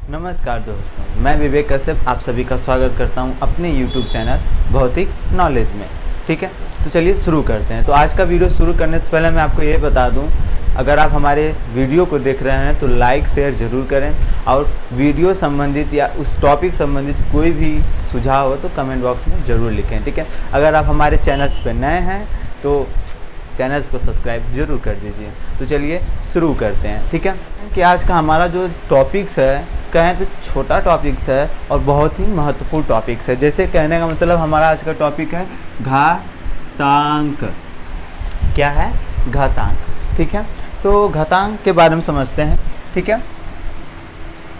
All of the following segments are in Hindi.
नमस्कार दोस्तों, मैं विवेक कश्यप आप सभी का स्वागत करता हूं अपने YouTube चैनल भौतिक नॉलेज में। ठीक है, तो चलिए शुरू करते हैं। तो आज का वीडियो शुरू करने से पहले मैं आपको ये बता दूं, अगर आप हमारे वीडियो को देख रहे हैं तो लाइक शेयर ज़रूर करें, और वीडियो संबंधित या उस टॉपिक संबंधित कोई भी सुझाव हो तो कमेंट बॉक्स में ज़रूर लिखें। ठीक है, अगर आप हमारे चैनल्स पर नए हैं तो चैनल्स को सब्सक्राइब जरूर कर दीजिए। तो चलिए शुरू करते हैं। ठीक है, कि आज का हमारा जो टॉपिक्स है, कहें तो छोटा टॉपिक्स है और बहुत ही महत्वपूर्ण टॉपिक्स है। जैसे कहने का मतलब हमारा आज का टॉपिक है घातांक। क्या है? घातांक। ठीक है, तो घातांक के बारे में समझते हैं। ठीक है,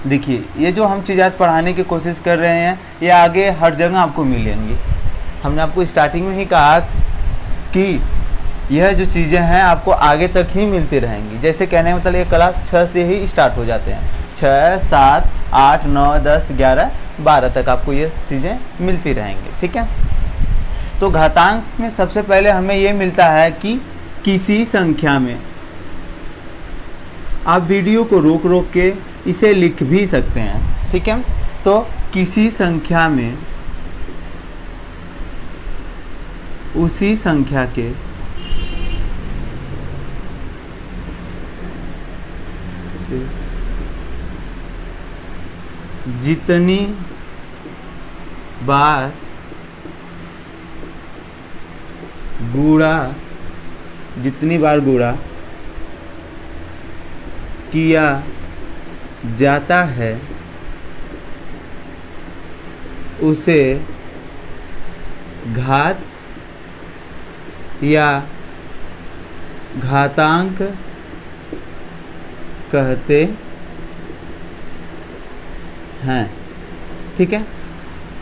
देखिए ये जो हम चीज़ आज पढ़ाने की कोशिश कर रहे हैं ये आगे हर जगह आपको मिलेंगी। हमने आपको स्टार्टिंग में ही कहा कि यह जो चीज़ें हैं आपको आगे तक ही मिलती रहेंगी। जैसे कहने का मतलब ये क्लास 6 से ही स्टार्ट हो जाते हैं। 6, 7, 8, 9, 10, 11, 12 तक आपको ये चीज़ें मिलती रहेंगी। ठीक है, तो घातांक में सबसे पहले हमें ये मिलता है कि किसी संख्या में, आप वीडियो को रोक रोक के इसे लिख भी सकते हैं। ठीक है, तो किसी संख्या में उसी संख्या के जितनी बार गुणा किया जाता है उसे घात या घातांक कहते हैं। ठीक है,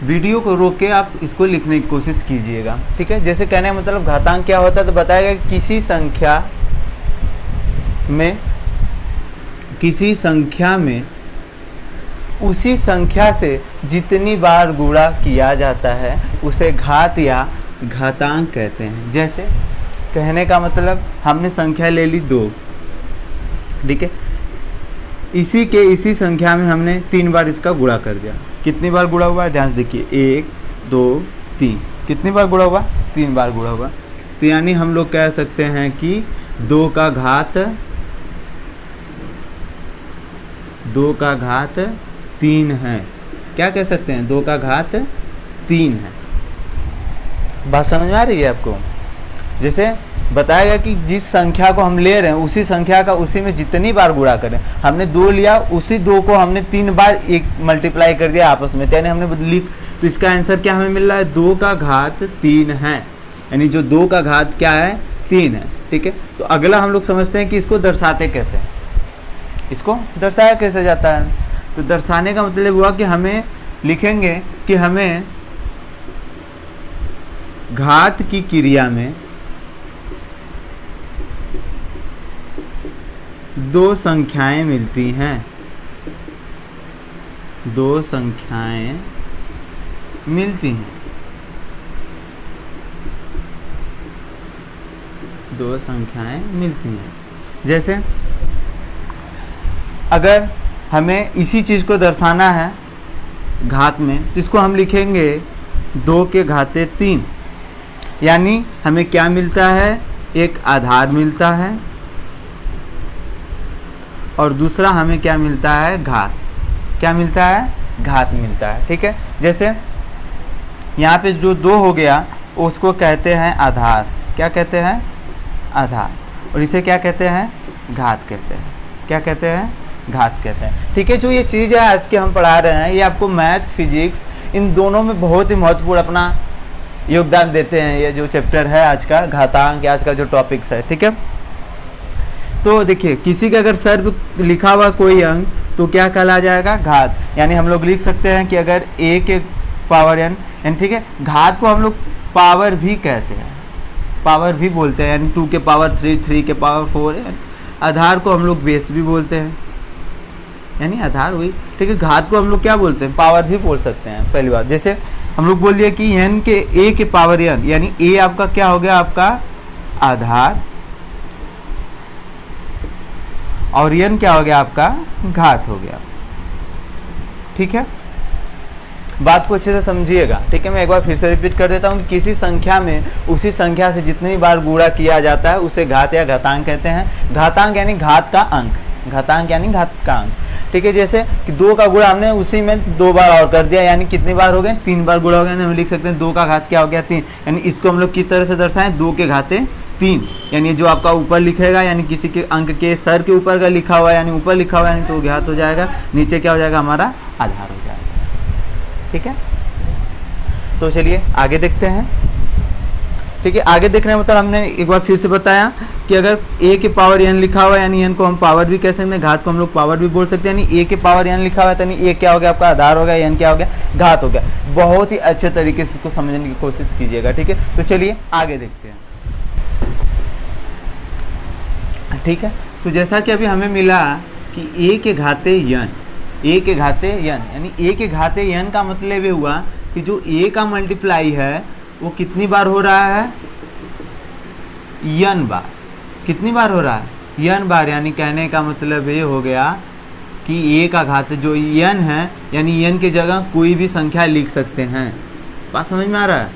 वीडियो को रोक के आप इसको लिखने की कोशिश कीजिएगा। ठीक है, जैसे कहने का मतलब घातांक क्या होता है तो बताएगा कि किसी संख्या में उसी संख्या से जितनी बार गुणा किया जाता है उसे घात या घातांक कहते हैं। जैसे कहने का मतलब हमने संख्या ले ली 2। ठीक है, इसी संख्या में हमने 3 बार इसका गुणा कर दिया। कितनी बार गुणा हुआ है ध्यान से देखिए, 1, 2, 3। कितनी बार गुणा हुआ? 3 बार गुणा हुआ। तो यानी हम लोग कह सकते हैं कि 2 का घात 3 है। क्या कह सकते हैं? 2 का घात 3 है। बात समझ में आ रही है आपको? जैसे बताएगा कि जिस संख्या को हम ले रहे हैं उसी संख्या का उसी में जितनी बार गुणा करें। हमने 2 लिया, उसी 2 को हमने 3 बार एक मल्टीप्लाई कर दिया आपस में, यानी हमने लिख, तो इसका आंसर क्या हमें मिल रहा है? 2 का घात 3 है। यानी जो 2 का घात क्या है? 3 है। ठीक है, तो अगला हम लोग समझते हैं कि इसको दर्शाते कैसे, इसको दर्शाया कैसे जाता है। तो दर्शाने का मतलब हुआ कि हमें लिखेंगे कि हमें घात की क्रिया में 2 संख्याएं मिलती हैं। 2 संख्याएं मिलती हैं। 2 संख्याएं मिलती हैं। जैसे अगर हमें इसी चीज़ को दर्शाना है घात में, तो इसको हम लिखेंगे 2 के घाते 3। यानी हमें क्या मिलता है? एक आधार मिलता है और दूसरा हमें क्या मिलता है? घात। क्या मिलता है? घात मिलता है। ठीक है, जैसे यहाँ पे जो 2 हो गया उसको कहते हैं आधार। क्या कहते हैं? आधार। और इसे क्या कहते हैं? घात कहते हैं। क्या कहते हैं? घात कहते हैं। ठीक है, जो ये चीज़ है आज के हम पढ़ा रहे हैं ये आपको मैथ फिजिक्स इन दोनों में बहुत ही महत्वपूर्ण अपना योगदान देते हैं। ये जो चैप्टर है आज का घातांक, आज का जो टॉपिक्स है। ठीक है, तो देखिए किसी का अगर सर्व लिखा हुआ कोई अंक तो क्या कहला जाएगा? घात। यानी हम लोग लिख सकते हैं कि अगर a के पावर n, यानी ठीक है, घात को हम लोग पावर भी कहते हैं, पावर भी बोलते हैं। यानी 2 के पावर 3, 3 के पावर 4। आधार को हम लोग बेस भी बोलते हैं, यानी आधार हुई। ठीक है, घात को हम लोग क्या बोलते हैं? पावर भी बोल सकते हैं। पहली बात, जैसे हम लोग बोल दिया कि n के a के पावर n, यानी a आपका क्या हो गया? आपका आधार, और n क्या हो गया? आपका घात हो गया। ठीक है, बात को अच्छे से समझिएगा। ठीक है, मैं एक बार फिर से रिपीट कर देता हूँ कि किसी संख्या में उसी संख्या से जितनी बार गुणा किया जाता है उसे घात या घातांक कहते हैं। घातांक यानी घात का अंक, घातांक यानी घात का अंक। ठीक है, जैसे कि 2 का गुणा हमने उसी में 2 बार और कर दिया, यानी कितनी बार हो गए, 3 बार गुणा हो गया। हम लिख सकते हैं 2 का घात क्या हो गया, 3। यानी इसको हम लोग किस तरह से दर्शाएं, 2 के घाते 3। यानी जो आपका ऊपर लिखेगा, यानी किसी के अंक के सर के ऊपर का लिखा हुआ है, यानी ऊपर लिखा हुआ है, यानी तो घात हो जाएगा, नीचे क्या हो जाएगा, हमारा आधार हो जाएगा। ठीक है, तो चलिए आगे देखते हैं। ठीक है, आगे देखने मतलब हमने एक बार फिर से बताया कि अगर a के पावर n लिखा हुआ है, यानी n को हम पावर भी कह सकते हैं, घात को हम लोग पावर भी बोल सकते हैं। यानी a के पावर n लिखा हुआ है, तो यानी a क्या हो गया, आपका आधार हो गया, n क्या हो गया, घात हो गया। बहुत ही अच्छे तरीके से इसको समझने की कोशिश कीजिएगा। ठीक है, तो चलिए आगे देखते हैं। ठीक है, तो जैसा कि अभी हमें मिला कि a के घाते n, a के घाते n, यानी a के घाते n का मतलब ये हुआ कि जो a का मल्टीप्लाई है वो कितनी बार हो रहा है, n बार। कितनी बार हो रहा है, n बार। यानी कहने का मतलब ये हो गया कि a का घात जो n है, यानी n की जगह कोई भी संख्या लिख सकते हैं। बात समझ में आ रहा है?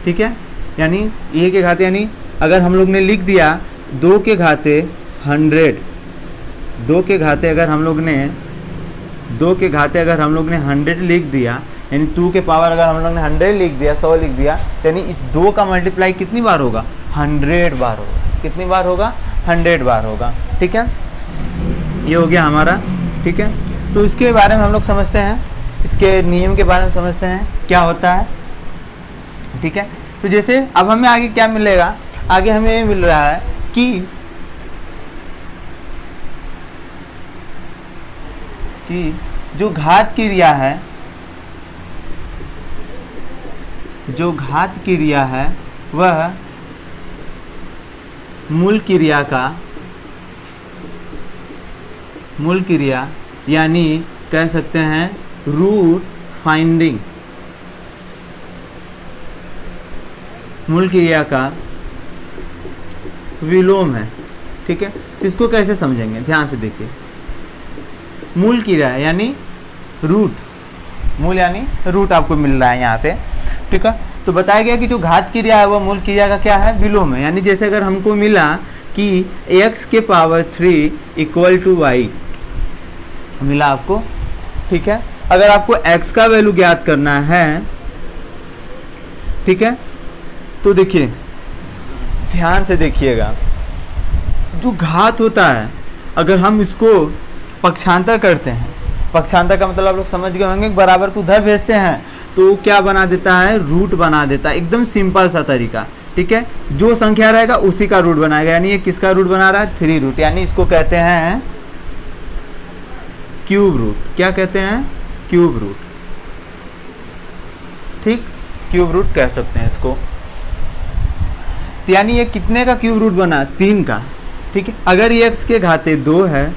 ठीक है, यानी a के घाते, यानी अगर हम लोग ने लिख दिया 2 के घाते 100, 2 के घाते अगर हम लोग ने 100 लिख दिया, यानी 2 के पावर अगर हम लोग ने 100 लिख दिया, 100 लिख दिया, यानी इस 2 का मल्टीप्लाई कितनी बार होगा, 100 बार होगा। कितनी बार होगा, 100 बार होगा। ठीक है, ये हो गया हमारा। ठीक है, तो इसके बारे में हम लोग समझते हैं, इसके नियम के बारे में समझते हैं क्या होता है। ठीक है, तो जैसे अब हमें आगे क्या मिलेगा, आगे हमें ये मिल रहा है कि जो घात क्रिया है, जो घात क्रिया है वह मूल क्रिया यानी कह सकते हैं रूट फाइंडिंग, मूल क्रिया का विलोम है। ठीक है, तो इसको कैसे समझेंगे, ध्यान से देखिए। मूल क्रिया यानी रूट, मूल यानी रूट आपको मिल रहा है यहाँ पे। ठीक है, तो बताया गया कि जो घात क्रिया है वह मूल क्रिया का क्या है, विलोम है। यानी जैसे अगर हमको मिला कि x के पावर 3 इक्वल टू y मिला आपको। ठीक है, अगर आपको x का वैल्यू ज्ञात करना है, ठीक है, तो देखिए ध्यान से देखिएगा, जो घात होता है अगर हम इसको पक्षांतर करते हैं, पक्षांतर का मतलब आप लोग समझ गए होंगे, बराबर को उधर भेजते हैं तो क्या बना देता है, रूट बना देता है। एकदम सिंपल सा तरीका। ठीक है, जो संख्या रहेगा उसी का रूट बनाएगा। यानी ये किसका रूट बना रहा है, 3 रूट, यानी इसको कहते हैं क्यूब रूट। क्या कहते हैं, क्यूब रूट। ठीक, क्यूब रूट कह सकते हैं इसको। तो यानी ये कितने का क्यूब रूट बना, 3 का। ठीक है, अगर ये x के घाते 2 है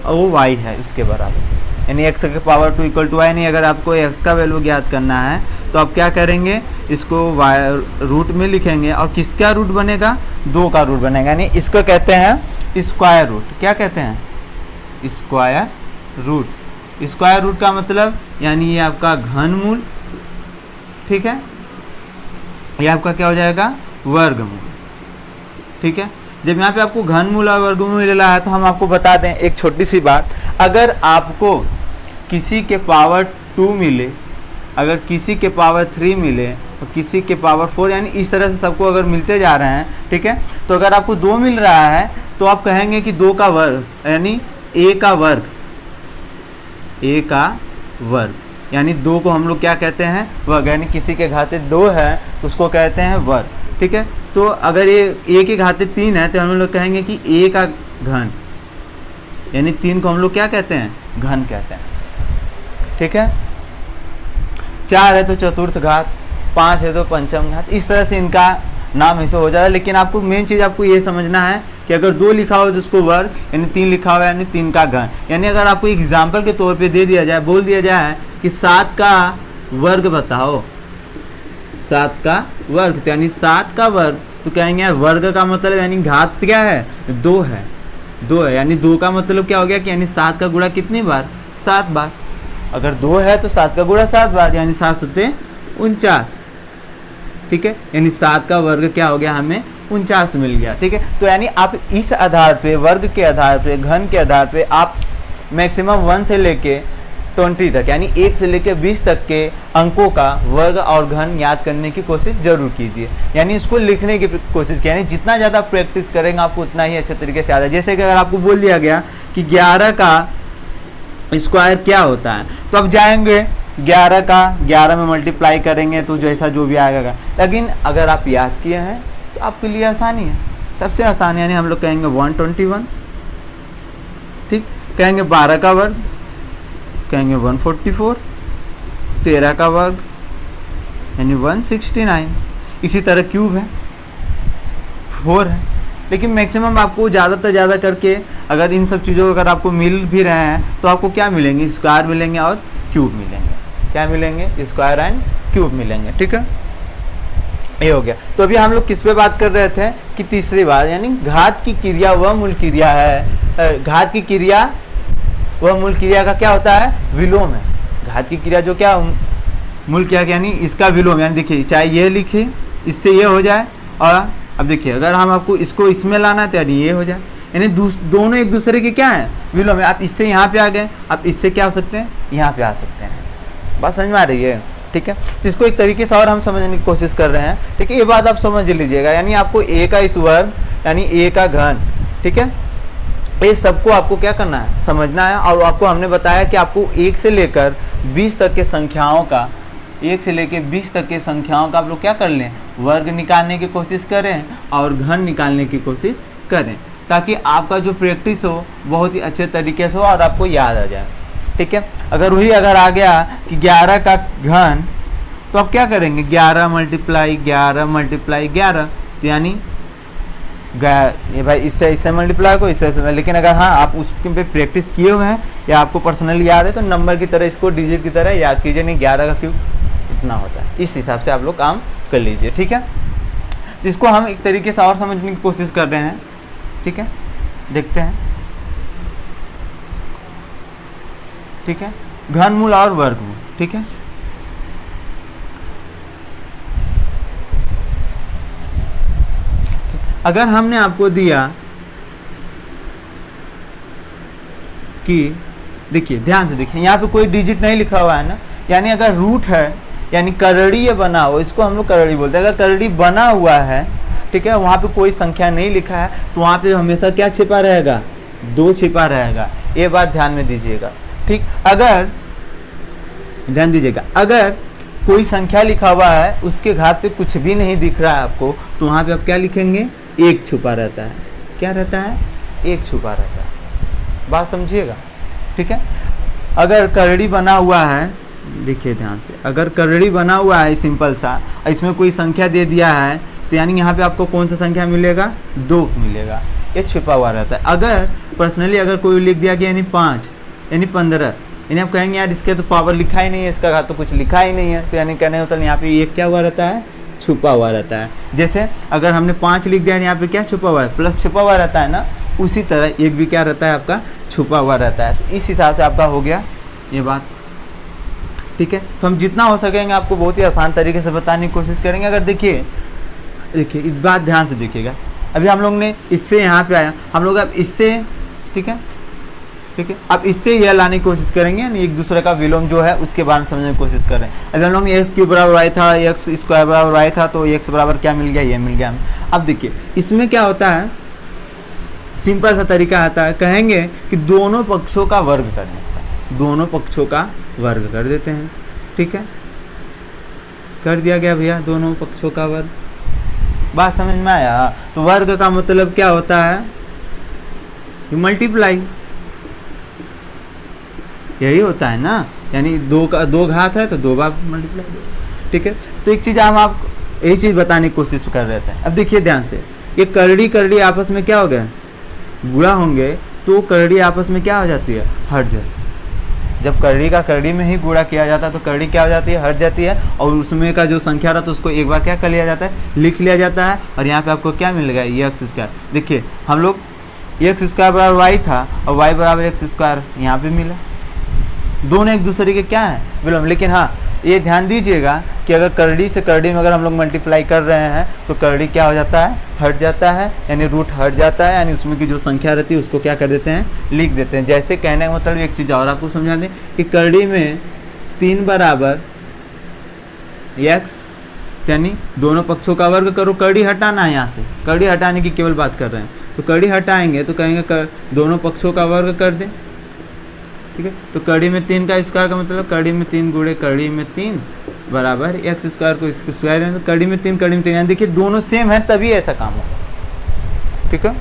और वो y है उसके बराबर, यानी x के पावर 2 इक्वल टू y। नहीं, अगर आपको x का वैल्यू ज्ञात करना है तो आप क्या करेंगे, इसको y रूट में लिखेंगे और किसका रूट बनेगा, 2 का रूट बनेगा। यानी इसको कहते हैं स्क्वायर रूट। क्या कहते हैं, स्क्वायर रूट। स्क्वायर रूट का मतलब यानी ये आपका घनमूल। ठीक है, ये आपका क्या हो जाएगा, वर्गमूल। ठीक है, जब यहाँ पे आपको घनमूल और वर्गमूल मिला है तो हम आपको बता दें एक छोटी सी बात। अगर आपको किसी के पावर 2 मिले, अगर किसी के पावर 3 मिले और किसी के पावर 4, यानी इस तरह से सबको अगर मिलते जा रहे हैं, ठीक है, तो अगर आपको 2 मिल रहा है तो आप कहेंगे कि 2 का वर्ग, यानी a का वर्ग, a का वर्ग, यानी 2 को हम लोग क्या कहते हैं, वर्ग। यानी किसी के घाते 2 है तो उसको कहते हैं वर्ग। ठीक है, तो अगर ये a के घाते 3 है तो हम लोग कहेंगे कि a का घन, यानी 3 को हम लोग क्या कहते हैं, घन कहते हैं। ठीक है, 4 है तो चतुर्थ घात, 5 है तो पंचम घात, इस तरह से इनका नाम ऐसे हो जाता है। लेकिन आपको मेन चीज़ आपको ये समझना है कि अगर 2 लिखा हो तो उसको वर्ग, यानी 3 लिखा हुआ है यानी 3 का घन। यानी अगर आपको एग्जाम्पल के तौर पे दे दिया जाए, बोल दिया जाए कि 7 का वर्ग बताओ, 7 का वर्ग, तो यानी 7 का वर्ग, तो कहेंगे वर्ग का मतलब यानी घात क्या है, 2 है, 2 है। यानी 2 का मतलब क्या हो गया कि यानी 7 का गुणा कितनी बार, 7 बार। अगर 2 है तो 7 का गुणा 7 बार, यानी 7 सत्ते 49, ठीक है। यानी 7 का वर्ग क्या हो गया, हमें 49 मिल गया, ठीक है। तो यानी आप इस आधार पे, वर्ग के आधार पे, घन के आधार पे आप मैक्सिमम 1 से लेके 20 तक, यानी 1 से लेके 20 तक के अंकों का वर्ग और घन याद करने की कोशिश जरूर कीजिए, यानी इसको लिखने की कोशिश कीजिए। यानी जितना ज़्यादा प्रैक्टिस करेंगे आपको उतना ही अच्छे तरीके से आता है। जैसे कि अगर आपको बोल दिया गया कि 11 का स्क्वायर क्या होता है, तो अब जाएंगे 11 का 11 में मल्टीप्लाई करेंगे तो जैसा जो भी आएगा। लेकिन अगर आप याद किए हैं तो आपके लिए आसानी है, सबसे आसान, यानी हम लोग कहेंगे 121, ठीक। कहेंगे 12 का वर्ग, कहेंगे 144, 13 का वर्ग यानी 169। इसी तरह क्यूब है 4 है। लेकिन मैक्सिमम आपको ज़्यादा से ज़्यादा करके अगर इन सब चीज़ों अगर आपको मिल भी रहे हैं तो आपको क्या मिलेंगे, स्क्वायर मिलेंगे और क्यूब मिलेंगे। क्या मिलेंगे, स्क्वायर एंड क्यूब मिलेंगे, ठीक है। ये हो गया। तो अभी हम लोग किस पे बात कर रहे थे कि तीसरी बात, यानी घात की क्रिया वह मूल क्रिया है, घात की क्रिया वह मूल क्रिया का क्या होता है, विलोम है। घात की क्रिया जो क्या मूल क्रिया, यानी इसका विलोम, यानी देखिए चाहे ये लिखिए इससे ये हो जाए, और अब देखिए अगर हम आपको इसको इसमें लाना है तो यानी ये हो जाए, यानी दोनों एक दूसरे के क्या है, विलोम है। आप इससे यहाँ पे आ गए, आप इससे क्या हो सकते हैं, यहाँ पे आ सकते हैं। बात समझ में आ रही है, ठीक है। तो इसको एक तरीके से और हम समझने की कोशिश कर रहे हैं, ठीक है। ये बात आप समझ लीजिएगा, यानी आपको a का इस वर्ग यानी a का घन, ठीक है, ये सबको आपको क्या करना है, समझना है। और आपको हमने बताया कि आपको 1 से लेकर 20 तक के संख्याओं का, 1 से लेकर 20 तक के संख्याओं का आप लोग क्या कर लें, वर्ग निकालने की कोशिश करें और घन निकालने की कोशिश करें, ताकि आपका जो प्रैक्टिस हो बहुत ही अच्छे तरीके से हो और आपको याद आ जाए, ठीक है। अगर आ गया कि 11 का घन, तो आप क्या करेंगे, 11 मल्टीप्लाई 11, तो यानी ये भाई इससे मल्टीप्लाई को इससे। लेकिन अगर हाँ आप उस पे प्रैक्टिस किए हुए हैं या आपको पर्सनली याद है तो नंबर की तरह इसको डिजिट की तरह याद कीजिए, नहीं 11 का क्यूब इतना होता है, इस हिसाब से आप लोग काम कर लीजिए, ठीक है। तो इसको हम एक तरीके से और समझने की कोशिश कर रहे हैं, ठीक है, देखते हैं, ठीक है। घनमूल और वर्गमूल, ठीक है। अगर हमने आपको दिया कि देखिए ध्यान से देखिए, यहाँ पे कोई डिजिट नहीं लिखा हुआ है ना, यानी अगर रूट है यानी करड़ी ये बना हुआ, इसको हम लोग करड़ी बोलते हैं। अगर करड़ी बना हुआ है, ठीक है, वहाँ पे कोई संख्या नहीं लिखा है तो वहाँ पे हमेशा क्या छिपा रहेगा, 2 छिपा रहेगा। ये बात ध्यान में दीजिएगा, ठीक। अगर ध्यान दीजिएगा, अगर कोई संख्या लिखा हुआ है उसके घात पे कुछ भी नहीं दिख रहा है आपको, तो वहाँ पे आप क्या लिखेंगे, 1 छुपा रहता है। क्या रहता है, 1 छुपा रहता है। बात समझिएगा, ठीक है। अगर करड़ी बना हुआ है, देखिए ध्यान से, अगर करड़ी बना हुआ है सिंपल सा, इसमें कोई संख्या दे दिया है तो यानी यहाँ पे आपको कौन सा संख्या मिलेगा, 2 मिलेगा, ये छुपा हुआ रहता है। अगर पर्सनली अगर कोई लिख दिया कि यानी 5 यानी 15, यानी आप कहेंगे यार इसके तो पावर लिखा ही नहीं है, इसका घात तो कुछ लिखा ही नहीं है, तो यानी कहने होता है यहाँ पे 1 क्या हुआ रहता है, छुपा हुआ रहता है। जैसे अगर हमने 5 लिख दिया, यहाँ पे क्या छुपा हुआ है, प्लस छुपा हुआ रहता है ना, उसी तरह 1 भी क्या रहता है आपका, छुपा हुआ रहता है। तो इस हिसाब से आपका हो गया ये बात, ठीक है। तो हम जितना हो सकेंगे आपको बहुत ही आसान तरीके से बताने की कोशिश करेंगे। अगर देखिए इस बात ध्यान से देखिएगा, अभी हम लोग ने इससे यहाँ पे आया, हम लोग अब इससे, ठीक है, ठीक है, अब इससे यह लाने की कोशिश करेंगे, यानी एक दूसरे का विलोम जो है उसके बारे में समझने की कोशिश करें। अभी हम लोग ने एक्स क्यूब बराबर वाई था, एक्स स्क्वायर बराबर वाई था, तो एक्स बराबर क्या मिल गया, ये मिल गया। अब देखिए इसमें क्या होता है, सिंपल सा तरीका आता है, कहेंगे कि दोनों पक्षों का वर्ग करने का, दोनों पक्षों का वर्ग कर देते हैं, ठीक है, कर दिया गया भैया दोनों पक्षों का वर्ग। बात समझ में आया। तो वर्ग का मतलब क्या होता है, मल्टीप्लाई, यही होता है ना, यानी 2 घात है तो 2 बार मल्टीप्लाई, ठीक है। तो एक चीज़ हम आप यही चीज़ बताने की कोशिश कर रहे थे। अब देखिए ध्यान से, ये करड़ी आपस में क्या हो गया, गुणा होंगे तो करड़ी आपस में क्या हो जाती है, हट जाती है। जब करड़ी का करड़ी में ही गुणा किया जाता है तो करड़ी क्या हो जाती है, हट जाती है, और उसमें का जो संख्या रहा तो उसको एक बार क्या कर लिया जाता है, लिख लिया जाता है। और यहाँ पे आपको क्या मिल गया, ये एक्स स्क्वायर। देखिए हम लोग एक्स स्क्वायर बराबर वाई था और वाई बराबर एक्स स्क्वायर यहाँ पे मिला, दोनों एक दूसरे के क्या है, विलोम। लेकिन हाँ ये ध्यान दीजिएगा कि अगर करड़ी से करड़ी में अगर हम लोग मल्टीप्लाई कर रहे हैं तो करड़ी क्या हो जाता है, हट जाता है, यानी रूट हट जाता है, यानी उसमें की जो संख्या रहती है उसको क्या कर देते हैं, लिख देते हैं। जैसे कहने का मतलब एक चीज़ और आपको समझा दें कि करड़ी में 3 बराबर x, यानी दोनों पक्षों का वर्ग करो। करड़ी हटाना है, यहाँ से करड़ी हटाने की केवल बात कर रहे हैं, तो करड़ी हटाएंगे तो कहेंगे दोनों पक्षों का वर्ग कर दें, ठीक है। तो कड़ी में 3 का स्क्वायर का मतलब कड़ी में 3 गुणे कड़ी में 3 बराबर एक्स स्क्वायर को इसके स्क्वायर में, तो कड़ी में 3 कड़ी में 3, यानी देखिए दोनों सेम है तभी ऐसा काम होगा, ठीक है।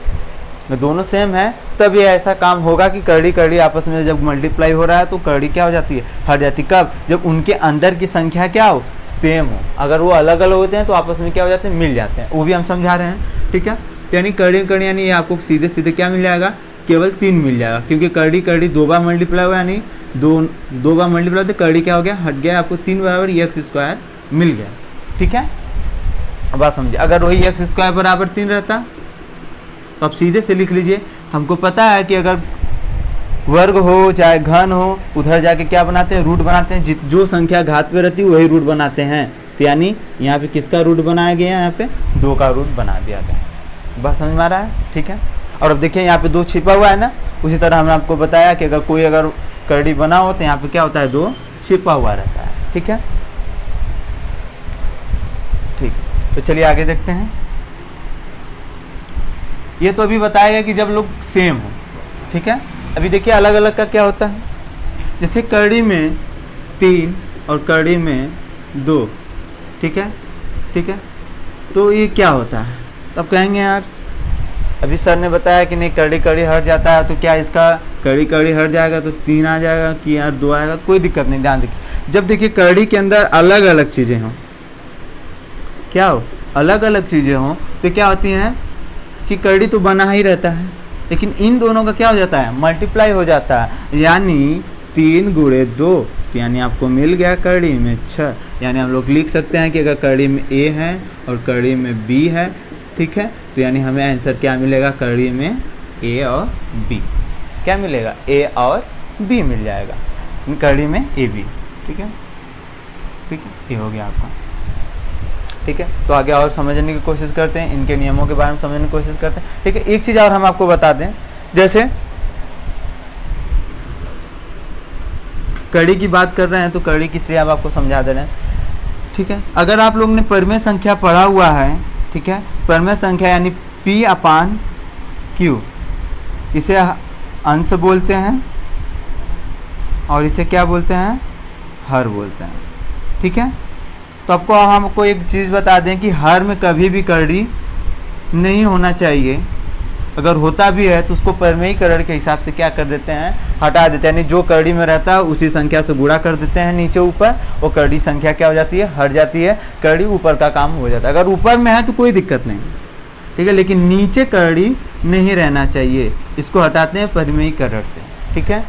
तो दोनों सेम है तब ये ऐसा काम होगा कि कड़ी कड़ी आपस में जब मल्टीप्लाई हो रहा है तो कड़ी क्या हो जाती है, हट जाती है। कब, जब उनके अंदर की संख्या क्या हो, सेम हो। अगर वो अलग अलग होते हैं तो आपस में क्या हो जाते हैं, मिल जाते हैं, वो भी हम समझा रहे हैं, ठीक है। यानी कड़ी कड़ी यानी आपको सीधे सीधे क्या मिल जाएगा, केवल 3 मिल जाएगा, क्योंकि करड़ी करड़ी 2 बार मल्टीप्लाई हुआ, यानी दो बार मल्टीप्लाई तो करड़ी क्या हो गया, हट गया, आपको 3 बराबर एक्स स्क्वायर मिल गया, ठीक है। अब बात समझिए, अगर वही एक्स स्क्वायर बराबर 3 रहता तो आप सीधे से लिख लीजिए। हमको पता है कि अगर वर्ग हो चाहे घन हो, उधर जाके क्या बनाते हैं, रूट बनाते हैं। जो संख्या घात पे रहती है वही रूट बनाते हैं, तो यानी यहाँ पे किसका रूट बनाया गया, यहाँ पे 2 का रूट बना दिया गया। बात समझ में आ रहा है, ठीक है। और अब देखिए यहाँ पे 2 छिपा हुआ है ना, उसी तरह हमने आपको बताया कि अगर कोई अगर करड़ी बना हो तो यहाँ पे क्या होता है, 2 छिपा हुआ रहता है, ठीक है। ठीक, तो चलिए आगे देखते हैं। ये तो अभी बताएगा कि जब लोग सेम हो, ठीक है। अभी देखिए अलग अलग का क्या होता है, जैसे करड़ी में 3 और करड़ी में 2, ठीक है, ठीक है। तो ये क्या होता है, तब कहेंगे यार अभी सर ने बताया कि नहीं करड़ी करड़ी हट जाता है, तो क्या इसका करड़ी करड़ी हट जाएगा तो 3 आ जाएगा कि यार 2 आएगा, तो कोई दिक्कत नहीं। ध्यान देखिए, जब देखिए करड़ी के अंदर अलग अलग चीज़ें हों, क्या हो, अलग अलग चीज़ें हों, तो क्या होती हैं कि करड़ी तो बना ही रहता है, लेकिन इन दोनों का क्या हो जाता है, मल्टीप्लाई हो जाता है, यानी 3 गुणे 2, तो यानी आपको मिल गया करड़ी में 6। यानी हम लोग लिख सकते हैं कि अगर करड़ी में a है और करड़ी में b है, ठीक है, तो यानी हमें आंसर क्या मिलेगा, करड़ी में a और b, क्या मिलेगा, a और b मिल जाएगा, करड़ी में a b, ठीक है, ठीक है, ये हो गया आपका, ठीक है। तो आगे और समझने की कोशिश करते हैं, इनके नियमों के बारे में समझने की कोशिश करते हैं, ठीक है। एक चीज़ और हम आपको बता दें, जैसे कड़ी की बात कर रहे हैं तो कड़ी किस लिए अब आपको समझा दे रहे हैं, ठीक है। अगर आप लोग ने परिमेय संख्या पढ़ा हुआ है, ठीक है, परिमेय संख्या यानी P/Q, इसे अंश बोलते हैं और इसे क्या बोलते हैं, हर बोलते हैं, ठीक है। तो हमको एक चीज़ बता दें कि हर में कभी भी करड़ी नहीं होना चाहिए, अगर होता भी है तो उसको परिमेयीकरण के हिसाब से क्या कर देते हैं, हटा देते हैं, यानी जो करड़ी में रहता है उसी संख्या से गुणा कर देते हैं नीचे ऊपर, वो करड़ी संख्या क्या हो जाती है, हट जाती है, करड़ी ऊपर का काम हो जाता है। अगर ऊपर में है तो कोई दिक्कत नहीं, ठीक है, लेकिन नीचे करड़ी नहीं रहना चाहिए, इसको हटाते हैं परिमेयीकरण से, ठीक है,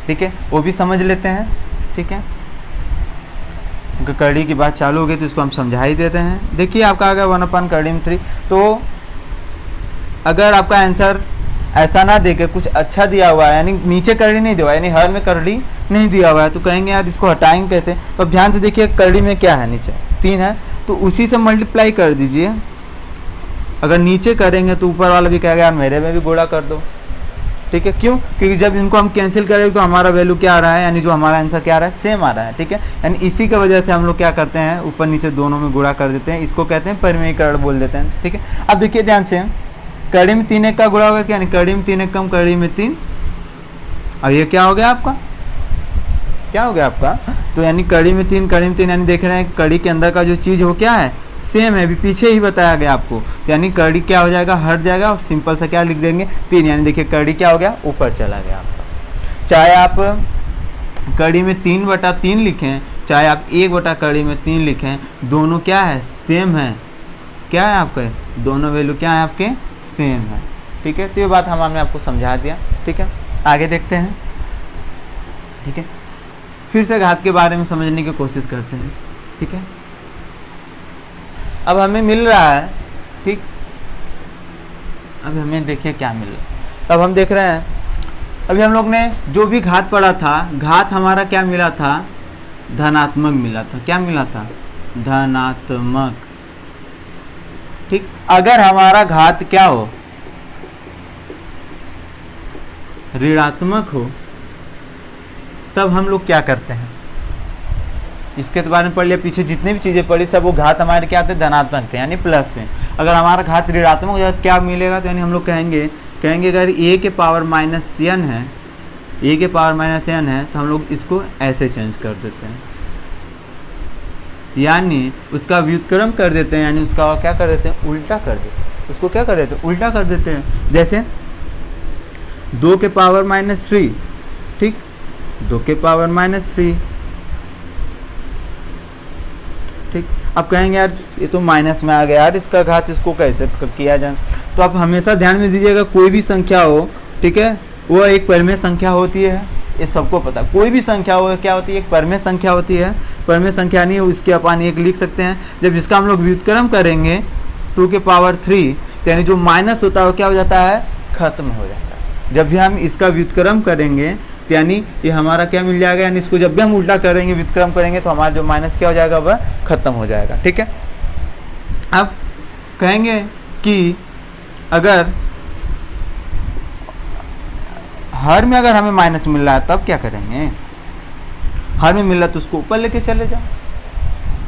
ठीक है, वो भी समझ लेते हैं, ठीक है। करड़ी की बात चालू हो गई तो इसको हम समझा ही देते हैं। देखिए आपका आ गया 1/3। तो अगर आपका आंसर ऐसा ना देके कुछ अच्छा दिया हुआ है, यानी नीचे करड़ी नहीं दिया हुआ है, यानी हर में करड़ी नहीं दिया हुआ है, तो कहेंगे यार इसको हटाएंगे कैसे। तो अब ध्यान से देखिए करड़ी में क्या है, नीचे 3 है, तो उसी से मल्टीप्लाई कर दीजिए। अगर नीचे करेंगे तो ऊपर वाला भी कहेगा यार मेरे में भी गुणा कर दो, ठीक है। क्यों, क्योंकि जब इनको हम कैंसिल करेंगे तो हमारा वैल्यू क्या आ रहा है, यानी जो हमारा आंसर क्या आ रहा है, सेम आ रहा है, ठीक है। यानी इसी की वजह से हम लोग क्या करते हैं, ऊपर नीचे दोनों में गुणा कर देते हैं, इसको कहते हैं परिमेयीकरण बोल देते हैं, ठीक है। अब देखिए ध्यान से, कड़ी में 3 1 का गुणा होगा, यानी कड़ी में 3 1 कम कड़ी में 3, और ये क्या हो गया आपका, क्या हो गया आपका, तो यानी कड़ी में 3 कड़ी में 3, यानी देख रहे हैं कड़ी के अंदर का जो चीज़ हो क्या है, सेम है, अभी पीछे ही बताया गया आपको, तो यानी कड़ी क्या हो जाएगा, हट जाएगा, और सिंपल सा क्या लिख देंगे 3, यानी देखिए कड़ी क्या हो गया, ऊपर चला गया आपका। चाहे आप कड़ी में 3/3 लिखें, चाहे आप 1/कड़ी में 3 लिखें, दोनों क्या है, सेम है, क्या है आपके, दोनों वैल्यू क्या है आपके, सेम है, ठीक है। तो ये बात हमने आपको समझा दिया, ठीक है। आगे देखते हैं, ठीक है, फिर से घात के बारे में समझने की कोशिश करते हैं, ठीक है। अब हमें मिल रहा है, ठीक, अब हमें देखिए क्या मिल रहा है। अब हम देख रहे हैं अभी हम लोग ने जो भी घात पढ़ा था, घात हमारा क्या मिला था, धनात्मक मिला था। क्या मिला था, धनात्मक। ठीक, अगर हमारा घात क्या हो, ऋणात्मक हो, तब हम लोग क्या करते हैं, इसके बारे में पढ़ लिया। पीछे जितने भी चीज़ें पढ़ी सब वो घात हमारे क्या थे, धनात्मक थे यानी प्लस थे। अगर हमारा घात ऋणात्मक हो जाए तो क्या मिलेगा, तो यानी हम लोग कहेंगे अगर a के पावर माइनस n है, a के पावर माइनस n है, तो हम लोग इसको ऐसे चेंज कर देते हैं, यानी उसका व्युत्क्रम कर देते हैं, यानी उसका क्या कर देते हैं, उल्टा कर देते हैं। उसको क्या कर देते हैं, उल्टा कर देते हैं। जैसे 2 के पावर माइनस 3, ठीक, 2 के पावर माइनस 3, ठीक। अब कहेंगे यार ये तो माइनस में आ गया यार, इसका घात इसको कैसे किया जाए। तो आप हमेशा ध्यान में दीजिएगा, कोई भी संख्या हो, ठीक है, वो एक परिमेय संख्या होती है, ये सबको पता। कोई भी संख्या हो क्या होती है, एक परिमेय संख्या होती है। परिमेय संख्या नहीं, उसके अपन एक लिख सकते हैं। जब इसका हम लोग व्युत्क्रम करेंगे 2 के पावर 3, तो यानी जो माइनस होता है वो क्या हो जाता है, खत्म हो जाता है। जब भी हम इसका व्युत्क्रम करेंगे तो यानी ये हमारा क्या मिल जाएगा, यानी इसको जब भी हम उल्टा करेंगे, व्युत्क्रम करेंगे, तो हमारा जो माइनस क्या हो जाएगा, वह खत्म हो जाएगा। ठीक है। अब कहेंगे कि अगर हर में अगर हमें माइनस मिल रहा है तब क्या करेंगे, हर में मिल रहा है तो उसको ऊपर लेके चले जाओ,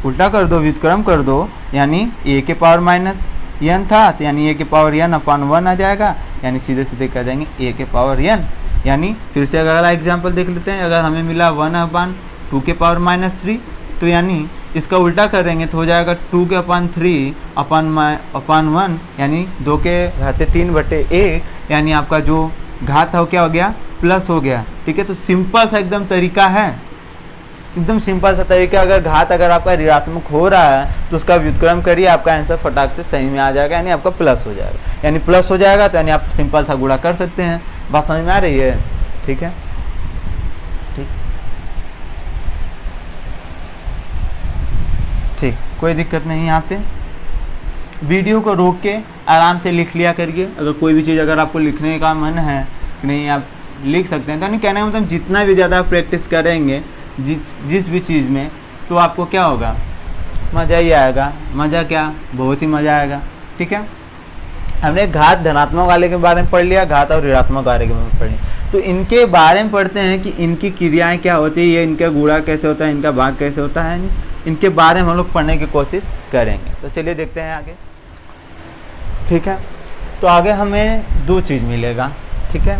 उल्टा कर दो, व्युत्क्रम कर दो, यानी a के पावर माइनस n था, तो यानी a के पावर n अपॉन 1 आ जाएगा, यानी सीधे सीधे कर देंगे a के पावर n। यानी फिर से अगला एग्जाम्पल देख लेते हैं। अगर हमें मिला 1 अपॉन 2 के पावर माइनस 3, तो यानी इसका उल्टा करेंगे तो हो जाएगा 2 के अपॉन 3 अपॉन 1, यानी 2 के घाते 3/1, यानी आपका जो घात है वो क्या हो गया, प्लस हो गया। ठीक है। तो सिंपल सा एकदम तरीका है, एकदम सिंपल सा तरीका। अगर घात अगर आपका ऋणात्मक हो रहा है तो उसका व्युत्क्रम करिए, आपका आंसर फटाक से सही में आ जाएगा, यानी आपका प्लस हो जाएगा। यानी प्लस हो जाएगा तो यानी आप सिंपल सा गुणा कर सकते हैं। बात समझ में आ रही है? ठीक है, ठीक ठीक, कोई दिक्कत नहीं। यहाँ पे वीडियो को रोक के आराम से लिख लिया करिए। अगर कोई भी चीज़ अगर आपको लिखने का मन है कि नहीं, आप लिख सकते हैं। तो नहीं कहने का मतलब जितना भी ज़्यादा प्रैक्टिस करेंगे जिस भी चीज़ में, तो आपको क्या होगा, मज़ा ही आएगा। मज़ा क्या, बहुत ही मज़ा आएगा। ठीक है। हमने घात धनात्मक वाले के बारे में पढ़ लिया, घात और ऋणात्मक वाले के बारे में पढ़ लिया। तो इनके बारे में पढ़ते हैं कि इनकी क्रियाएं क्या होती है, ये इनका गुणा कैसे होता है, इनका भाग कैसे होता है, इनके बारे में हम लोग पढ़ने की कोशिश करेंगे। तो चलिए देखते हैं आगे। ठीक है। तो आगे हमें दो चीज़ मिलेगा। ठीक है।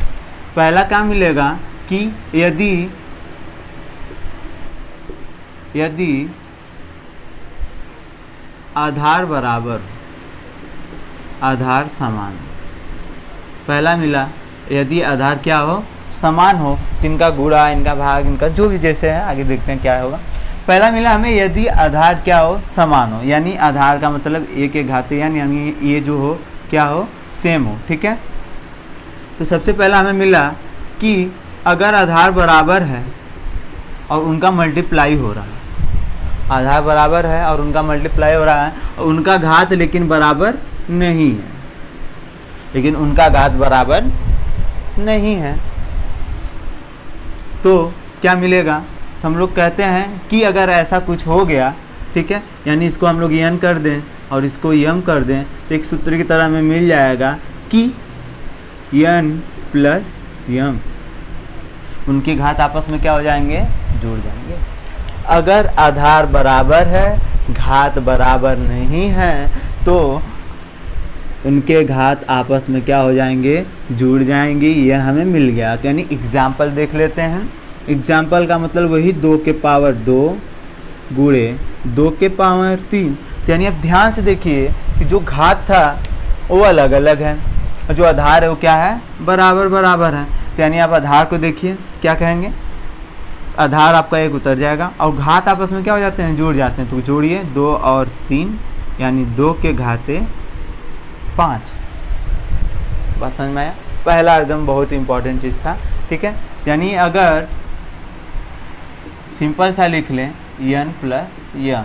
पहला क्या मिलेगा कि यदि आधार बराबर, आधार समान, पहला मिला यदि आधार क्या हो, समान हो, तो इनका गुणा, इनका भाग, इनका जो भी जैसे है, आगे देखते हैं क्या होगा। पहला मिला हमें यदि आधार क्या हो, समान हो, यानी आधार का मतलब a के घाते यानी ये जो हो क्या हो, सेम हो। ठीक है। तो सबसे पहला हमें मिला कि अगर आधार बराबर है और उनका मल्टीप्लाई हो रहा है, आधार बराबर है और उनका मल्टीप्लाई हो रहा है, और उनका घात लेकिन बराबर नहीं है, लेकिन उनका घात बराबर नहीं है, तो क्या मिलेगा, तो हम लोग कहते हैं कि अगर ऐसा कुछ हो गया, ठीक है, यानी इसको हम लोग n कर दें और इसको m कर दें, तो एक सूत्र की तरह हमें मिल जाएगा कि n प्लस m, उनके घात आपस में क्या हो जाएंगे, जुड़ जाएंगे। अगर आधार बराबर है, घात बराबर नहीं है, तो उनके घात आपस में क्या हो जाएंगे, जुड़ जाएंगे। यह हमें मिल गया। तो यानी एग्जाम्पल देख लेते हैं। एग्जाम्पल का मतलब वही 2 के पावर 2 गुणे 2 के पावर 3। तो यानी अब ध्यान से देखिए कि जो घात था वो अलग अलग है और जो आधार है वो क्या है, बराबर बराबर है। तो यानी आप आधार को देखिए, क्या कहेंगे, आधार आपका एक उतर जाएगा और घात आपस में क्या हो जाते हैं, जुड़ जाते हैं। तो जोड़िए 2 और 3, यानी 2 के घाते 5। बात समझ में आया? पहला एकदम बहुत इंपॉर्टेंट चीज़ था। ठीक है। यानी अगर सिंपल सा लिख लें n प्लस m,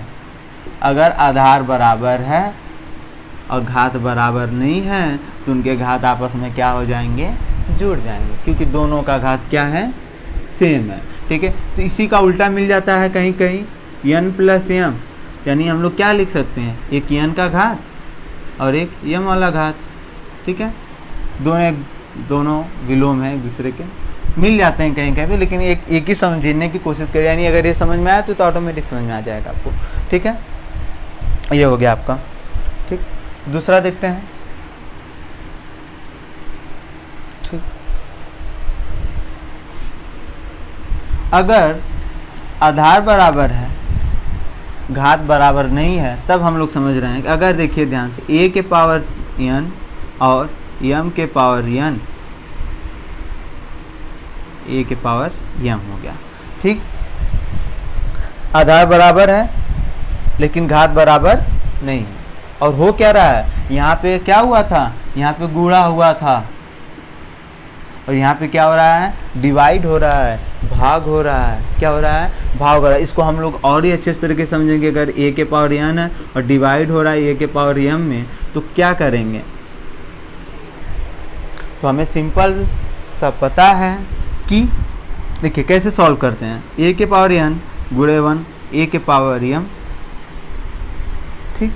अगर आधार बराबर है और घात बराबर नहीं है तो उनके घात आपस में क्या हो जाएंगे, जुड़ जाएंगे, क्योंकि दोनों का घात क्या है, सेम है। ठीक है, तो इसी का उल्टा मिल जाता है कहीं कहीं, n प्लस m, यानी हम लोग क्या लिख सकते हैं, एक n का घात और एक m वाला घात। ठीक है, दोनों विलोम है एक दूसरे के, मिल जाते हैं कहीं कहीं पे, लेकिन एक ही समझने की कोशिश करें, यानी अगर ये समझ में आया तो ऑटोमेटिक समझ में आ जाएगा आपको। ठीक है, ये हो गया आपका। ठीक, दूसरा देखते हैं। ठीक, अगर आधार बराबर है, घात बराबर नहीं है, तब हम लोग समझ रहे हैं कि अगर देखिए ध्यान से, a के पावर n और m के पावर n, a के पावर m हो गया। ठीक, आधार बराबर है लेकिन घात बराबर नहीं है, और हो क्या रहा है, यहाँ पे क्या हुआ था, यहाँ पे गुणा हुआ था, और यहाँ पे क्या हो रहा है, डिवाइड हो रहा है, भाग हो रहा है। क्या हो रहा है, भाग हो रहा है। इसको हम लोग और ही अच्छे तरीके से समझेंगे। अगर a के पावर n है और डिवाइड हो रहा है a के पावर m में, तो क्या करेंगे, तो हमें सिंपल सा पता है कि देखिए कैसे सॉल्व करते हैं, a के पावर n गुणे 1 a के पावर m। ठीक,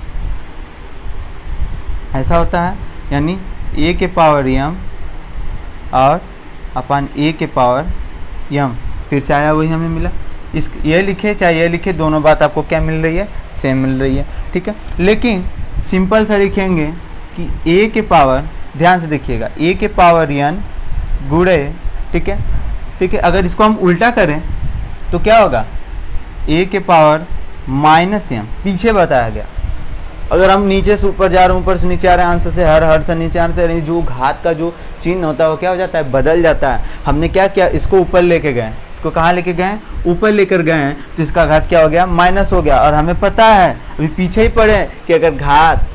ऐसा होता है, यानी a के पावर m और अपन a के पावर m, फिर से आया वही हमें मिला। इस ये लिखे चाहे ये लिखे, दोनों बात आपको क्या मिल रही है, सेम मिल रही है। ठीक है, लेकिन सिंपल सा लिखेंगे कि a के पावर, ध्यान से देखिएगा, a के पावर n गुणे, ठीक है, ठीक है, अगर इसको हम उल्टा करें तो क्या होगा, a के पावर माइनस m, पीछे बताया गया। अगर हम नीचे से ऊपर जा रहे हैं, ऊपर से नीचे आ रहे हैं, आंसर से हर से नीचे आ रहे हैं, जो घात का जो चिन्ह होता है वो क्या हो जाता है, बदल जाता है। हमने क्या किया, इसको ऊपर लेके गए, इसको कहाँ लेके गए, ऊपर लेकर गए हैं, तो इसका घात क्या हो गया, माइनस हो गया। और हमें पता है, अभी पीछे ही पढ़े कि अगर घात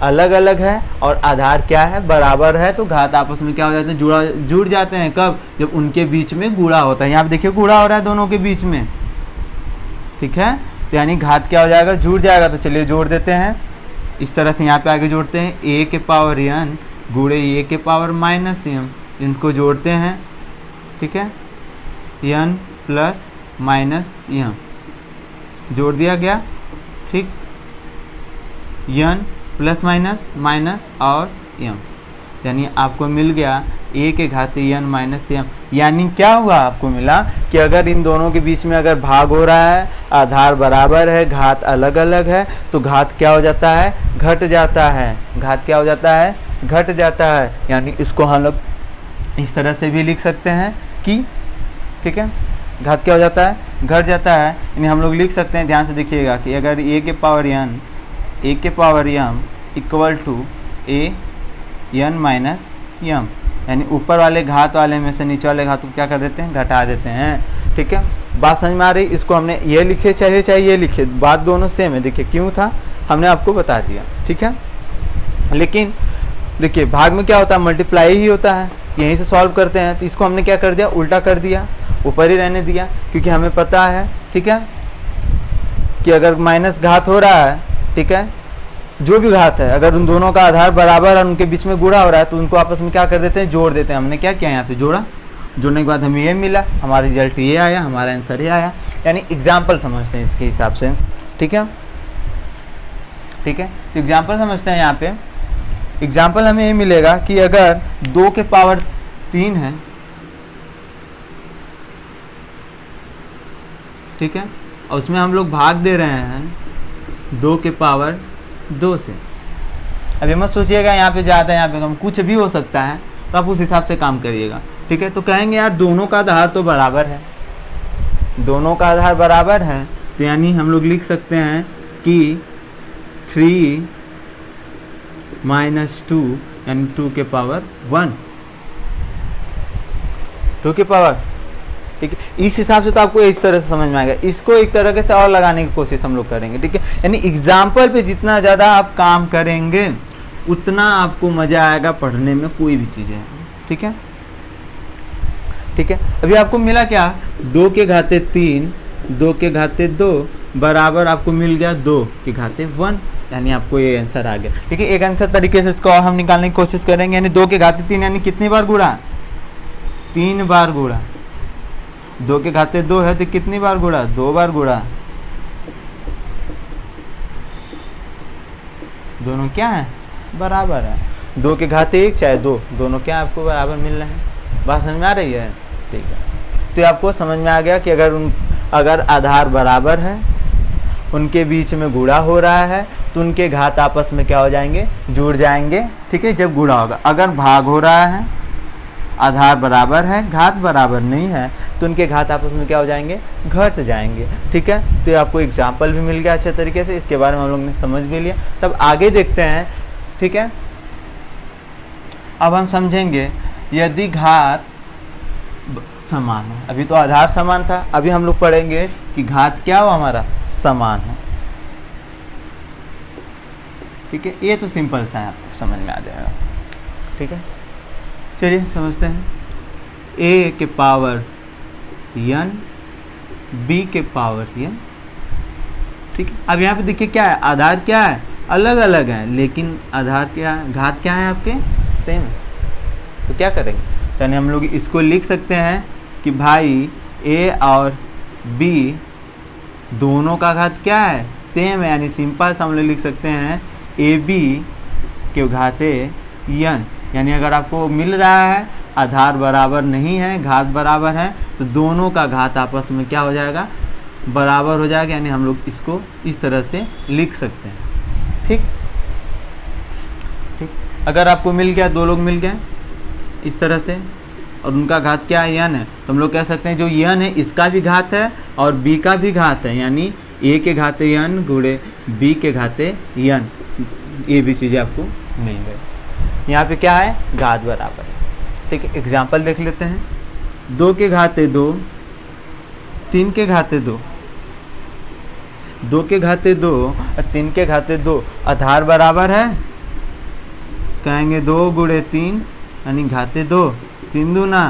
अलग अलग है और आधार क्या है, बराबर है, तो घात आपस में क्या हो जाते हैं, जुड़ जाते हैं। कब, जब उनके बीच में गुणा होता है। यहाँ पे देखिए गुणा हो रहा है दोनों के बीच में। ठीक है, तो यानी घात क्या हो जाएगा, जुड़ जाएगा। तो चलिए जोड़ देते हैं, इस तरह से यहाँ पे आगे जोड़ते हैं, a के पावर n गुणे a के पावर माइनस m, इनको जोड़ते हैं। ठीक है, n प्लस माइनस m जोड़ दिया गया। ठीक, n प्लस माइनस माइनस और m, यानी आपको मिल गया a के घाते n माइनस m। यानी क्या हुआ, आपको मिला कि अगर इन दोनों के बीच में अगर भाग हो रहा है, आधार बराबर है, घात अलग अलग है, तो घात क्या हो जाता है, घट जाता है। घात क्या हो जाता है, घट जाता है। यानी इसको हम लोग इस तरह से भी लिख सकते हैं कि, ठीक है, घात क्या हो जाता है, घट जाता है। यानी हम लोग लिख सकते हैं, ध्यान से देखिएगा, कि अगर a के पावर n, a के power m equal to a n minus m, यानी ऊपर वाले घात वाले में से नीचे वाले घात को क्या कर देते हैं, घटा देते हैं। ठीक है, बात समझ में आ रही। इसको हमने ये लिखे चाहे ये लिखे, बात दोनों सेम है। देखिए क्यों था, हमने आपको बता दिया। ठीक है, लेकिन देखिए भाग में क्या होता है, मल्टीप्लाई ही होता है, यहीं से सॉल्व करते हैं। तो इसको हमने क्या कर दिया, उल्टा कर दिया, ऊपर ही रहने दिया, क्योंकि हमें पता है, ठीक है, कि अगर माइनस घात हो रहा है, ठीक है, जो भी घात है, अगर उन दोनों का आधार बराबर है, उनके बीच में गुणा हो रहा है, तो उनको आपस में क्या कर देते हैं, जोड़ देते हैं। हमने क्या किया, यहाँ पे जोड़ा, जोड़ने के बाद हमें ये मिला, हमारा रिजल्ट ये आया, हमारा आंसर ये आया। यानी एग्जाम्पल समझते हैं इसके हिसाब से। ठीक है, ठीक है, तो एग्जाम्पल समझते हैं। यहाँ पे एग्जाम्पल हमें ये मिलेगा कि अगर 2 के पावर 3 है, ठीक है, और उसमें हम लोग भाग दे रहे हैं 2 के पावर 2 से। अभी मत सोचिएगा यहाँ पे ज़्यादा यहाँ पे कम, कुछ भी हो सकता है, तो आप उस हिसाब से काम करिएगा। ठीक है, तो कहेंगे यार दोनों का आधार तो बराबर है, दोनों का आधार बराबर है, तो यानी हम लोग लिख सकते हैं कि 3 माइनस 2 यानी 2 के पावर 1, 2 के पावर। ठीक है, इस हिसाब से तो आपको इस तरह से समझ में आएगा। इसको एक तरह से और लगाने की कोशिश हम लोग करेंगे। ठीक है, यानी एग्जाम्पल पे जितना ज़्यादा आप काम करेंगे उतना आपको मज़ा आएगा पढ़ने में, कोई भी चीज़ें। ठीक है, ठीक है, अभी आपको मिला क्या, 2 के घाते 3, 2 के घाते 2 बराबर आपको मिल गया 2 के घाते 1। यानी आपको ये आंसर आ गया। ठीक है, एक आंसर तरीके से इसको और हम निकालने की कोशिश करेंगे, यानी 2 के घाते 3 यानी कितनी बार गुणा, 3 बार गुणा। 2 के घाते 2 है तो कितनी बार गुणा, 2 बार गुणा। दोनों क्या है, बराबर है। 2 के घाते 1 चाहे 2, दोनों क्या आपको बराबर मिल रहे हैं। बात समझ में आ रही है? ठीक है, तो आपको समझ में आ गया कि अगर आधार बराबर है, उनके बीच में गुणा हो रहा है, तो उनके घात आपस में क्या हो जाएंगे, जुड़ जाएंगे। ठीक है, जब गुणा होगा। अगर भाग हो रहा है, आधार बराबर है, घात बराबर नहीं है, तो उनके घात आपस में क्या हो जाएंगे, घट जाएंगे। ठीक है, तो आपको एग्जाम्पल भी मिल गया अच्छे तरीके से, इसके बारे में हम लोग ने समझ भी लिया। तब आगे देखते हैं। ठीक है, अब हम समझेंगे यदि घात समान है। अभी तो आधार समान था, अभी हम लोग पढ़ेंगे कि घात क्या हो हमारा, समान है। ठीक है, ये तो सिंपल सा है, आपको समझ में आ जाएगा। ठीक है, चलिए समझते हैं। a के पावर n, b के पावर n। ठीक है, अब यहाँ पे देखिए क्या है, आधार क्या है, अलग अलग है, लेकिन आधार क्या है, घात क्या है आपके, सेम है। तो क्या करेंगे, तो यानी हम लोग इसको लिख सकते हैं कि भाई a और b दोनों का घात क्या है, सेम है। यानी सिंपल सा हम लोग लिख सकते हैं ab के घाते n। यानी अगर आपको मिल रहा है आधार बराबर नहीं है, घात बराबर है, तो दोनों का घात आपस में क्या हो जाएगा, बराबर हो जाएगा। यानी हम लोग इसको इस तरह से लिख सकते हैं। ठीक ठीक, अगर आपको मिल गया, 2 लोग मिल गए इस तरह से, और उनका घात क्या है, n है, तो हम लोग कह सकते हैं जो n है इसका भी घात है और b का भी घात है। यानी a के घाते n गुणे b के घाते n, ये भी चीज़ें आपको मिल गई। यहाँ पे क्या है, घात बराबर है। ठीक है, एग्जाम्पल देख लेते हैं। 2 के घाते 2, 3 के घाते 2, 2 के घाते 2 और 3 के घाते 2, आधार बराबर है, कहेंगे 2 गुणे 3 यानी घाते 2, 3 दूना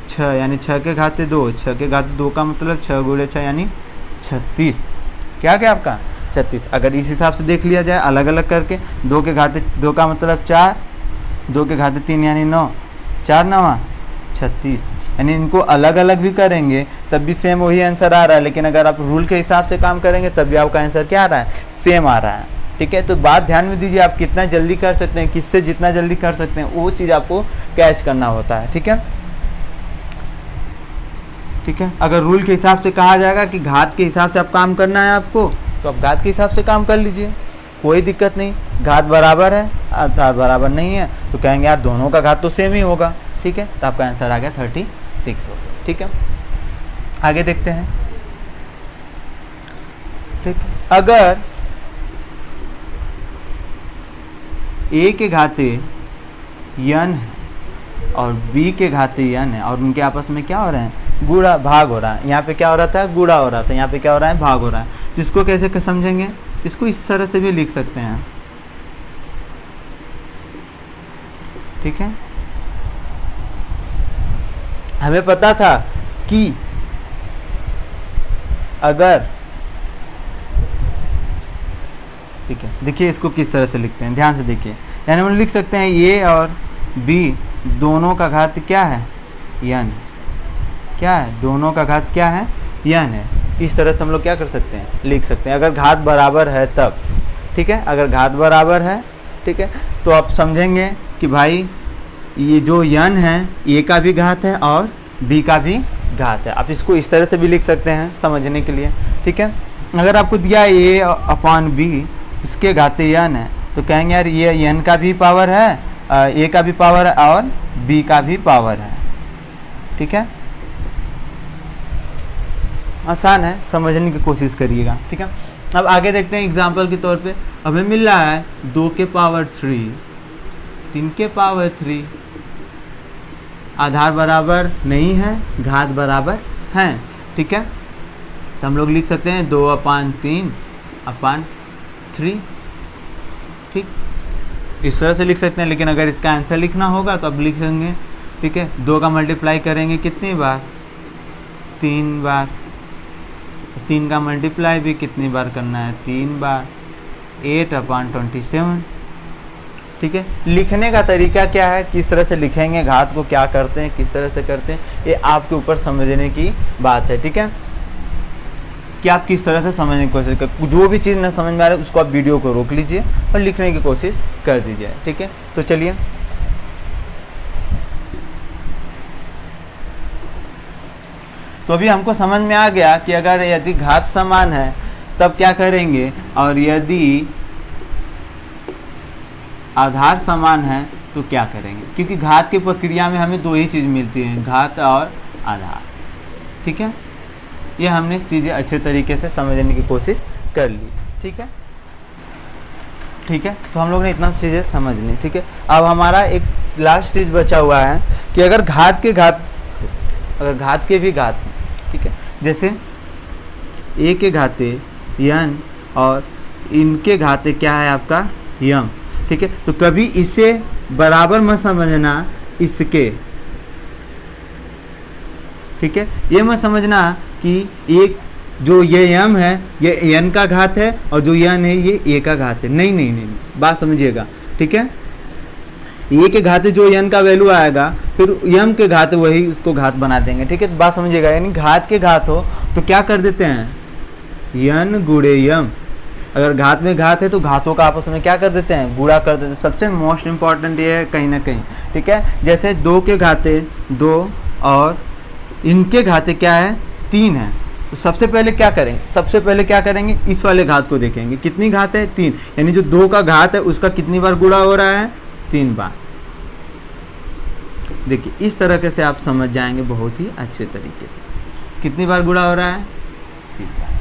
6, यानी 6 के घाते 2, 6 के घाते 2 का मतलब 6 गुणे 6 यानी 36। क्या क्या आपका 36। अगर इस हिसाब से देख लिया जाए अलग अलग करके, 2 के घाते 2 का मतलब 4, 2 के घाते 3 यानी 9, 4 9 36। यानी इनको अलग अलग भी करेंगे तब भी सेम वही आंसर आ रहा है, लेकिन अगर आप रूल के हिसाब से काम करेंगे तब भी आपका आंसर क्या आ रहा है, सेम आ रहा है। ठीक है, तो बात ध्यान में दीजिए, आप कितना जल्दी कर सकते हैं, किससे जितना जल्दी कर सकते हैं, वो चीज़ आपको कैच करना होता है। ठीक है, ठीक है, अगर रूल के हिसाब से कहा जाएगा कि घात के हिसाब से आप काम करना है आपको, तो आप घात के हिसाब से काम कर लीजिए, कोई दिक्कत नहीं। घात बराबर है, आधार बराबर नहीं है, तो कहेंगे यार दोनों का घात तो सेम ही होगा। ठीक है, तो आपका आंसर आ गया 36 होगा। ठीक है, आगे देखते हैं। ठीक है, अगर a के घाते n है और b के घाते n है और उनके आपस में क्या हो रहा है, गुणा भाग हो रहा है। यहाँ पे क्या हो रहा था, गुणा हो रहा था, यहाँ पे क्या हो रहा है, भाग हो रहा है। तो इसको कैसे समझेंगे, इसको इस तरह से भी लिख सकते हैं। ठीक है, हमें पता था कि अगर, ठीक है, देखिए इसको किस तरह से लिखते हैं, ध्यान से देखिए। यानी हम लिख सकते हैं a और b दोनों का घात क्या है, n। क्या है, दोनों का घात क्या है, n है। इस तरह से हम लोग क्या कर सकते हैं, लिख सकते हैं, अगर घात बराबर है तब। ठीक है, अगर घात बराबर है, ठीक है, तो आप समझेंगे कि भाई ये जो n है a का भी घात है और b का भी घात है। आप इसको इस तरह से भी लिख सकते हैं समझने के लिए। ठीक है, अगर आपको दिया a अपॉन b, इसके घाते n है, तो कहेंगे यार ये n का भी पावर है, a का भी पावर है और b का भी पावर है। ठीक है, आसान है, समझने की कोशिश करिएगा। ठीक है, अब आगे देखते हैं एग्जाम्पल के तौर पे। हमें मिल रहा है 2 के पावर 3, 3 के पावर 3, आधार बराबर नहीं है, घात बराबर हैं। ठीक है, तो हम लोग लिख सकते हैं 2/3/3। ठीक, इस तरह से लिख सकते हैं, लेकिन अगर इसका आंसर लिखना होगा तो आप लिख देंगे। ठीक है, 2 का मल्टीप्लाई करेंगे कितनी बार, 3 बार। 3 का मल्टीप्लाई भी कितनी बार करना है, 3 बार। 8/27। ठीक है, लिखने का तरीका क्या है, किस तरह से लिखेंगे, घात को क्या करते हैं, किस तरह से करते हैं, ये आपके ऊपर समझने की बात है। ठीक है, कि आप किस तरह से समझने की कोशिश कर, जो भी चीज़ ना समझ में आ रहा है उसको आप वीडियो को रोक लीजिए और लिखने की कोशिश कर दीजिए। ठीक है, तो चलिए तो अभी हमको समझ में आ गया कि अगर यदि घात समान है तब क्या करेंगे, और यदि आधार समान है तो क्या करेंगे, क्योंकि घात की प्रक्रिया में हमें दो ही चीज़ मिलती है, घात और आधार। ठीक है, ये हमने चीज़ें अच्छे तरीके से समझने की कोशिश कर ली। ठीक है, ठीक है, तो हम लोग ने इतना चीज़ें समझ ली। ठीक है, अब हमारा एक लास्ट चीज़ बचा हुआ है कि अगर घात के भी घात हैं, ठीक है, जैसे a के घाते n और इनके घाते क्या है आपका m। ठीक है, तो कभी इसे बराबर मत समझना इसके। ठीक है, ये मत समझना कि एक जो ये m है ये n का घात है और जो n है ये a का घात है। नहीं नहीं नहीं, बात समझिएगा। ठीक है, a के घाते जो n का वैल्यू आएगा फिर m के घात वही उसको घात बना देंगे। ठीक है, तो बात समझिएगा, यानी घात के घात हो तो क्या कर देते हैं n गुणे m। अगर घात में घात है तो घातों का आपस में क्या कर देते हैं, गुणा कर देते हैं। सबसे मोस्ट इंपॉर्टेंट ये है कहीं ना कहीं। ठीक है, जैसे 2 के घाते 2 और इनके घाते क्या है 3 है, तो सबसे पहले क्या करेंगे, सबसे पहले क्या करेंगे, इस वाले घात को देखेंगे, कितनी घात है 3, यानी जो 2 का घात है उसका कितनी बार गुणा हो रहा है 3 बार। देखिए इस तरह से आप समझ जाएंगे बहुत ही अच्छे तरीके से। कितनी बार गुणा हो रहा है 3 बार।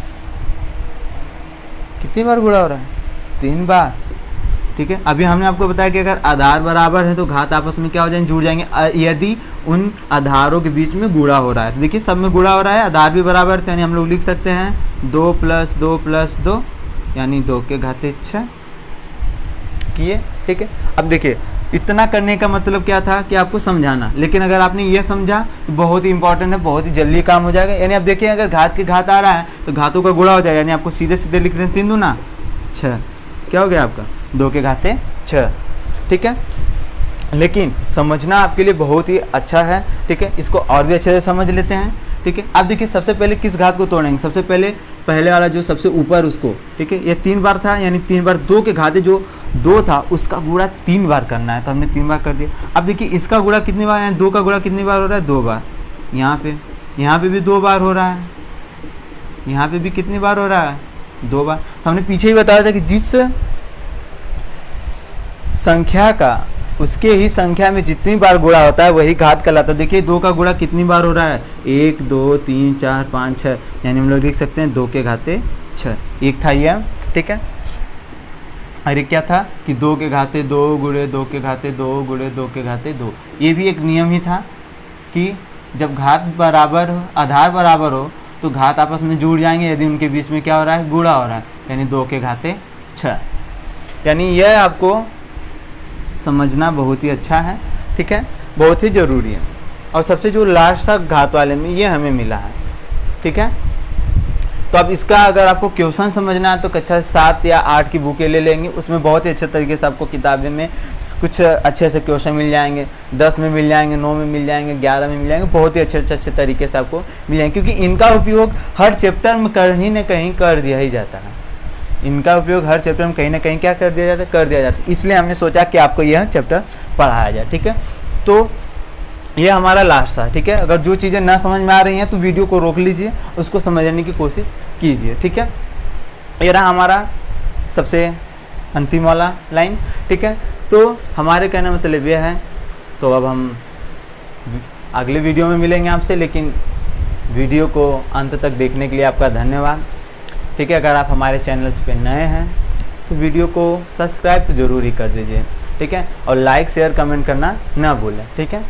कितनी बार गुणा हो रहा है 3 बार। ठीक है, अभी हमने आपको बताया कि अगर आधार बराबर है तो घात आपस में क्या हो जाएंगे, जुड़ जाएंगे, यदि उन आधारों के बीच में गुणा हो रहा है। तो देखिए सब में गुणा हो रहा है, आधार भी बराबर थे, यानी हम लोग लिख सकते हैं 2 + 2 + 2 यानी 2 के घाते 6 किए। ठीक है, अब देखिए इतना करने का मतलब क्या था कि आपको समझाना, लेकिन अगर आपने ये समझा तो बहुत ही इंपॉर्टेंट है, बहुत ही जल्दी काम हो जाएगा। यानी अब देखिए अगर घात के घात आ रहा है तो घातों का गुणा हो जाएगा, यानी आपको सीधे सीधे लिख दें 3 दूना 6, क्या हो गया आपका 2 के घाते 6। ठीक है, लेकिन समझना आपके लिए बहुत ही अच्छा है। ठीक है, इसको और भी अच्छे से समझ लेते हैं। ठीक है, अब देखिए सबसे पहले किस घात को तोड़ेंगे, सबसे पहले वाला जो सबसे ऊपर उसको। ठीक है, ये 3 बार था, यानी 3 बार 2 के घाते जो 2 था उसका गुणा 3 बार करना है, तो हमने 3 बार कर दिया। अब देखिए इसका गुणा कितनी बार, यानी 2 का गुणा कितनी बार हो रहा है 2 बार। यहाँ पे भी 2 बार हो रहा है, यहाँ पे भी कितनी बार हो रहा है 2 बार। तो हमने पीछे ही बताया था कि जिस संख्या का उसके ही संख्या में जितनी बार गुणा होता है वही घात कहलाता है। देखिए 2 का गुणा कितनी बार हो रहा है 1 2 3 4 5 6, यानी हम लोग लिख सकते हैं 2 के घाते 6। एक था ये। ठीक है, और एक क्या था कि 2 के घाते 2 गुणे 2 के घाते 2 गुणे 2 के घाते 2। ये भी एक नियम ही था कि जब घात बराबर हो, आधार बराबर हो तो घात आपस में जुड़ जाएंगे यदि उनके बीच में क्या हो रहा है गुणा हो रहा है, यानी 2 के घाते 6। यानी यह आपको समझना बहुत ही अच्छा है। ठीक है, बहुत ही ज़रूरी है। और सबसे जो लास्ट था घात वाले में ये हमें मिला है। ठीक है, तो अब इसका अगर आपको क्वेश्चन समझना है तो कक्षा 7 या 8 की बुकें ले लेंगे, उसमें बहुत ही अच्छे तरीके से आपको किताबें में कुछ अच्छे से क्वेश्चन मिल जाएंगे। 10 में मिल जाएंगे, 9 में मिल जाएंगे, 11 में मिल जाएंगे, बहुत ही अच्छे तरीके से आपको मिल जाएंगे, क्योंकि इनका उपयोग हर चैप्टर में कहीं ना कहीं कर दिया ही जाता है। इनका उपयोग हर चैप्टर में कहीं ना कहीं क्या कर दिया जाता है, कर दिया जाता है। इसलिए हमने सोचा कि आपको यह चैप्टर पढ़ाया जाए। ठीक है, तो ये हमारा लास्ट था। ठीक है, अगर जो चीज़ें ना समझ में आ रही हैं तो वीडियो को रोक लीजिए, उसको समझने की कोशिश कीजिए। ठीक है, ये रहा हमारा सबसे अंतिम वाला लाइन। ठीक है, तो हमारे कहने का मतलब यह है, तो अब हम अगले वीडियो में मिलेंगे आपसे, लेकिन वीडियो को अंत तक देखने के लिए आपका धन्यवाद। ठीक है, अगर आप हमारे चैनल पे नए हैं तो वीडियो को सब्सक्राइब तो ज़रूर ही कर दीजिए। ठीक है, और लाइक शेयर कमेंट करना ना भूलें। ठीक है।